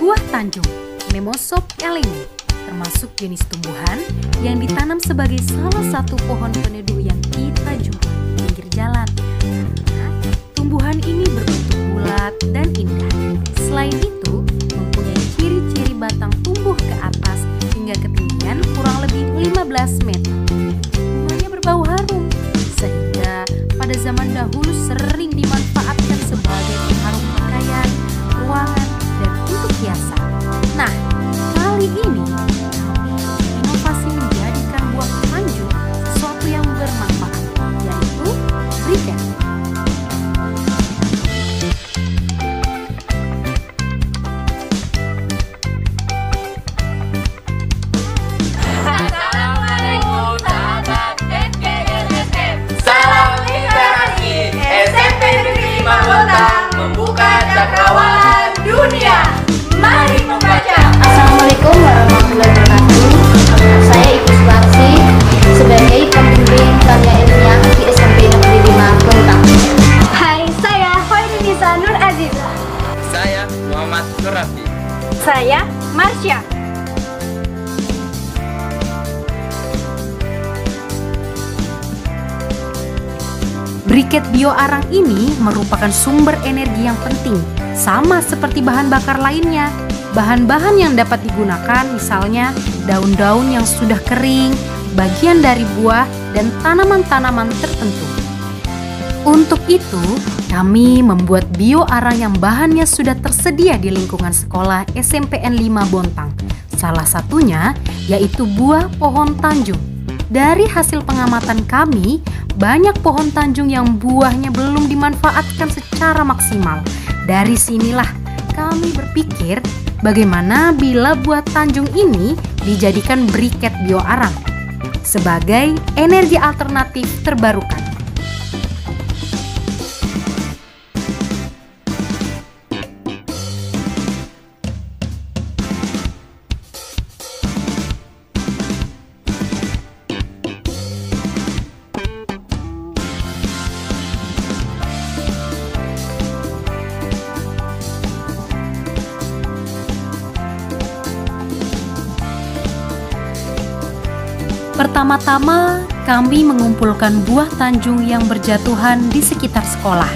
Buah tanjung, Mimosop elemi, termasuk jenis tumbuhan yang ditanam sebagai salah satu pohon peneduh yang kita jumpai di pinggir jalan. Karena tumbuhan ini berbentuk bulat dan indah. Selain itu, mempunyai ciri-ciri batang tumbuh ke atas hingga ketinggian kurang lebih 15 meter. Bunganya berbau harum, sehingga pada zaman dahulu sering dimanfaatkan sebagai pengharum pakaian, ruangan, dan untuk hiasan. Nah, kali ini inovasi menjadikan buah tanjung sesuatu yang bermanfaat, yaitu briket. Assalamualaikum sahabat SPLSM. Salam literasi. SMP Negeri 5 Bontang membuka cakrawala dunia. Mari membaca. Assalamualaikum warahmatullahi wabarakatuh. Saya Ibu Suwarsi sebagai pembimbing tanya ilmiah di SMP Negeri 5 Bontang. Hai, saya Hoirinisa Nur Aziza. Saya Muhammad Nurafi. Saya Marsya. Briket bioarang ini merupakan sumber energi yang penting, sama seperti bahan bakar lainnya. Bahan-bahan yang dapat digunakan misalnya daun-daun yang sudah kering, bagian dari buah, dan tanaman-tanaman tertentu. Untuk itu, kami membuat bioarang yang bahannya sudah tersedia di lingkungan sekolah SMPN 5 Bontang. Salah satunya yaitu buah pohon tanjung. Dari hasil pengamatan kami, banyak pohon tanjung yang buahnya belum dimanfaatkan secara maksimal. Dari sinilah kami berpikir bagaimana bila buah tanjung ini dijadikan briket bioarang sebagai energi alternatif terbarukan. Pertama-tama, kami mengumpulkan buah tanjung yang berjatuhan di sekitar sekolah.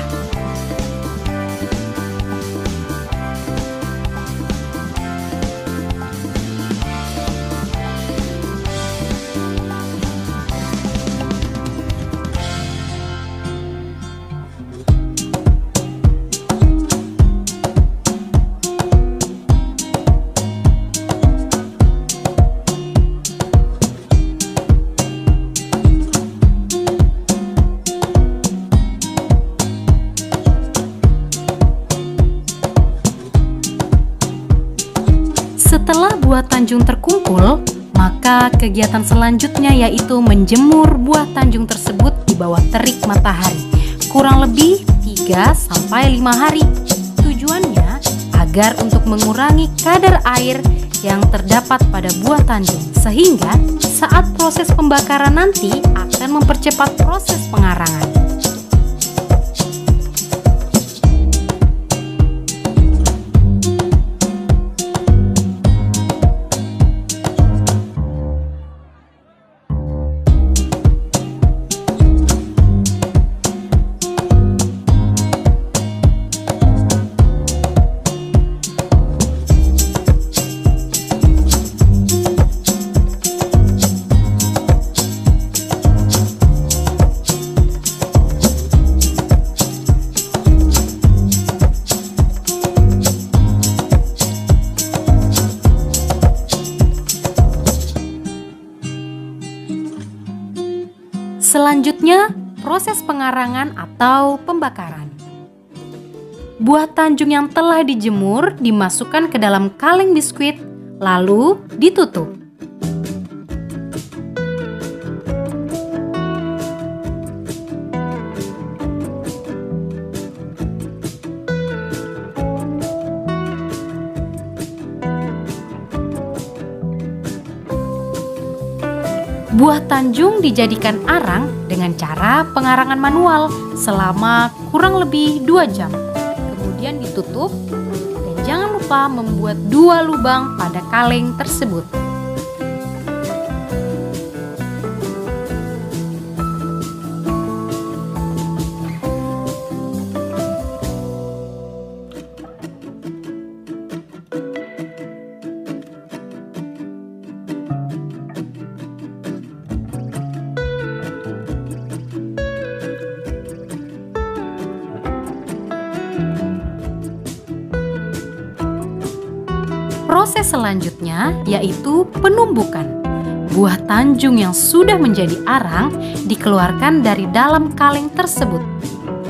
Setelah buah tanjung terkumpul, maka kegiatan selanjutnya yaitu menjemur buah tanjung tersebut di bawah terik matahari kurang lebih 3-5 hari. Tujuannya agar untuk mengurangi kadar air yang terdapat pada buah tanjung, sehingga saat proses pembakaran nanti akan mempercepat proses pengarangan. Selanjutnya, proses pengarangan atau pembakaran. Buah tanjung yang telah dijemur dimasukkan ke dalam kaleng biskuit, lalu ditutup. Buah tanjung dijadikan arang dengan cara pengarangan manual selama kurang lebih 2 jam. Kemudian ditutup dan jangan lupa lupa membuat 2 lubang pada kaleng tersebut. Proses selanjutnya yaitu penumbukan. Buah tanjung yang sudah menjadi arang dikeluarkan dari dalam kaleng tersebut.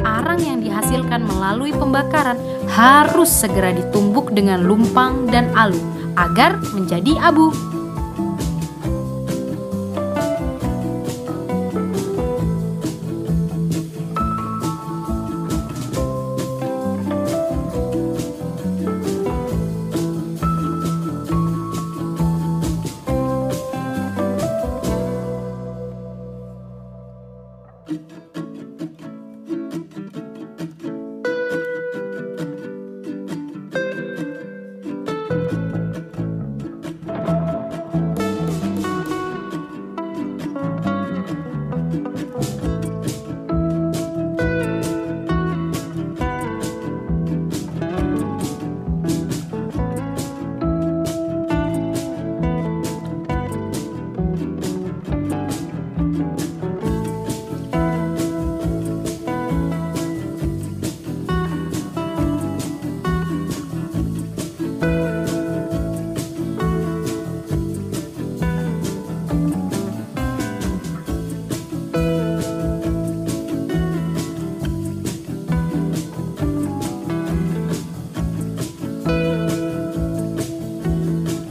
Arang yang dihasilkan melalui pembakaran harus segera ditumbuk dengan lumpang dan alu agar menjadi abu.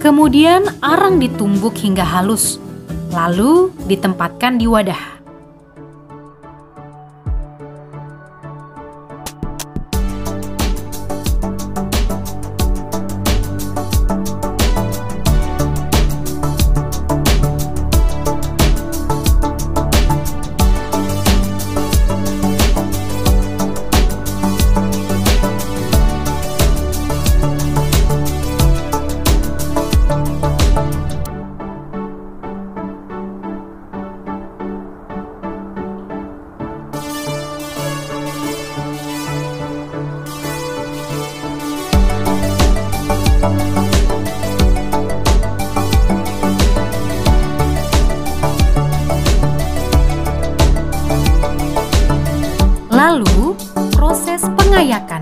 Kemudian arang ditumbuk hingga halus, lalu ditempatkan di wadah. Lalu, proses pengayakan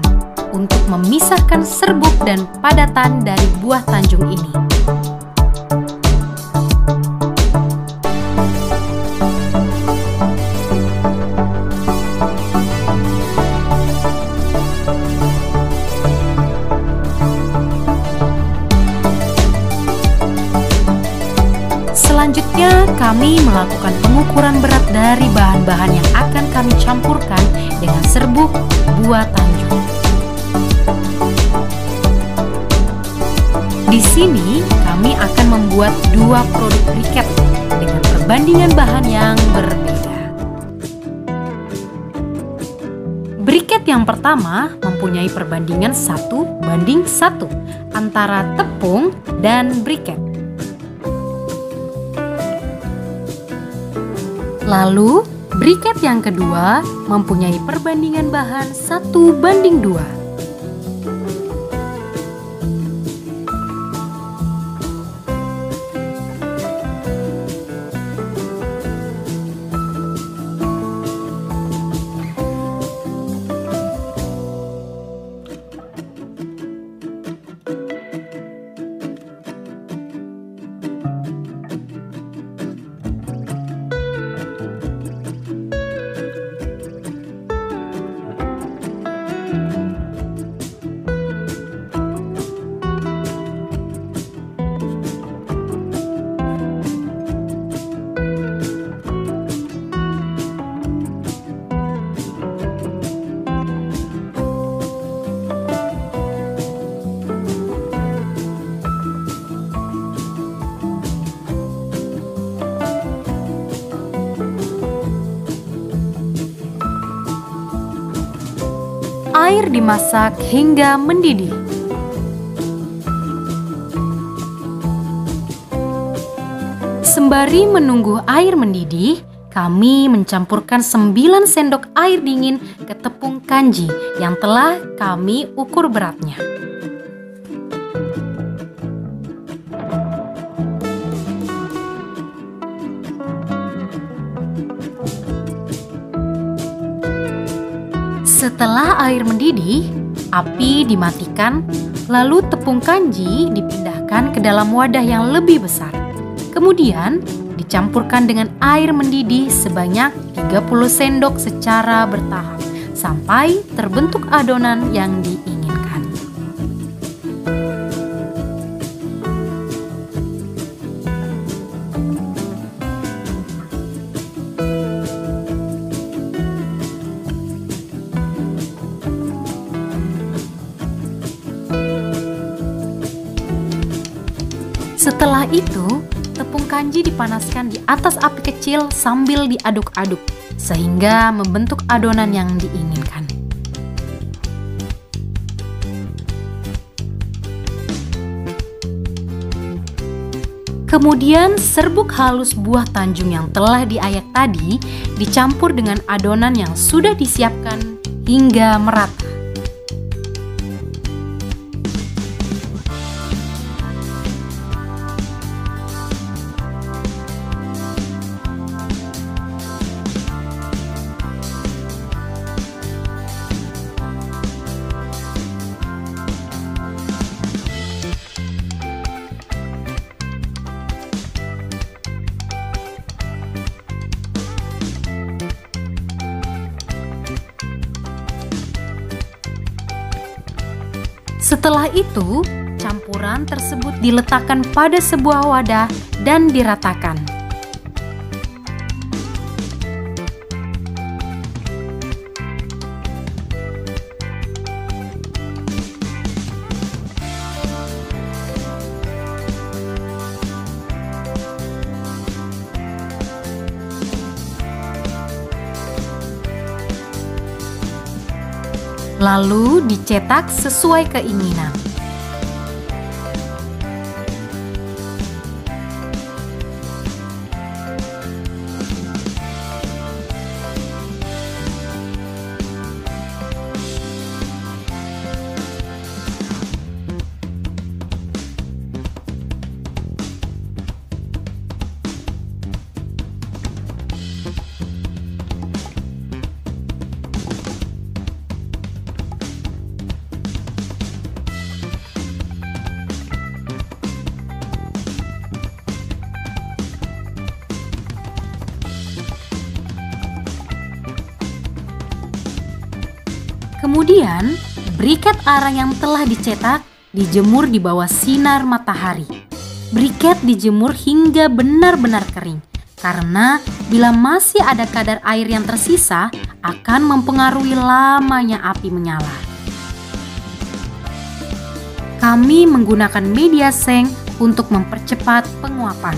untuk memisahkan serbuk dan padatan dari buah tanjung ini. Selanjutnya, kami melakukan pengukuran berat dari bahan-bahan yang akan kami campurkan dengan serbuk buah tanjung. Di sini, kami akan membuat 2 produk briket dengan perbandingan bahan yang berbeda. Briket yang pertama mempunyai perbandingan 1:1 antara tepung dan briket. Lalu, briket yang kedua mempunyai perbandingan bahan 1:2. Air dimasak hingga mendidih. Sembari menunggu air mendidih, kami mencampurkan 9 sendok air dingin ke tepung kanji yang telah kami ukur beratnya. Setelah air mendidih, api dimatikan, lalu tepung kanji dipindahkan ke dalam wadah yang lebih besar. Kemudian dicampurkan dengan air mendidih sebanyak 30 sendok secara bertahap sampai terbentuk adonan yang diinginkan. Setelah itu, tepung kanji dipanaskan di atas api kecil sambil diaduk-aduk sehingga membentuk adonan yang diinginkan. Kemudian serbuk halus buah tanjung yang telah diayak tadi dicampur dengan adonan yang sudah disiapkan hingga merata. Setelah itu, campuran tersebut diletakkan pada sebuah wadah dan diratakan. Lalu dicetak sesuai keinginan. Kemudian, briket arang yang telah dicetak dijemur di bawah sinar matahari. Briket dijemur hingga benar-benar kering, karena bila masih ada kadar air yang tersisa akan mempengaruhi lamanya api menyala. Kami menggunakan media seng untuk mempercepat penguapan.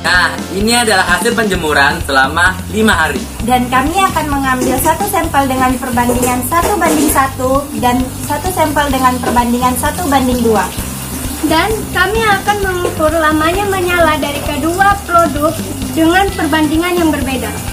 Nah, ini adalah hasil penjemuran selama 5 hari. Dan kami akan mengambil satu sampel dengan perbandingan 1:1 dan satu sampel dengan perbandingan 1:2. Dan kami akan mengukur lamanya menyala dari kedua produk dengan perbandingan yang berbeda.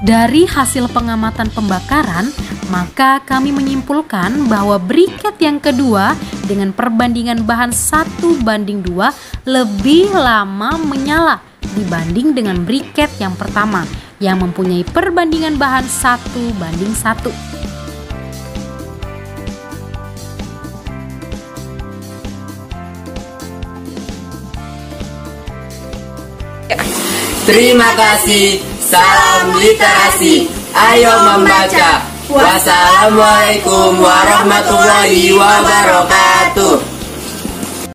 Dari hasil pengamatan pembakaran, maka kami menyimpulkan bahwa briket yang kedua dengan perbandingan bahan 1:2 lebih lama menyala dibanding dengan briket yang pertama yang mempunyai perbandingan bahan 1:1. Terima kasih. Salam literasi. Ayo membaca. Wassalamualaikum warahmatullahi wabarakatuh.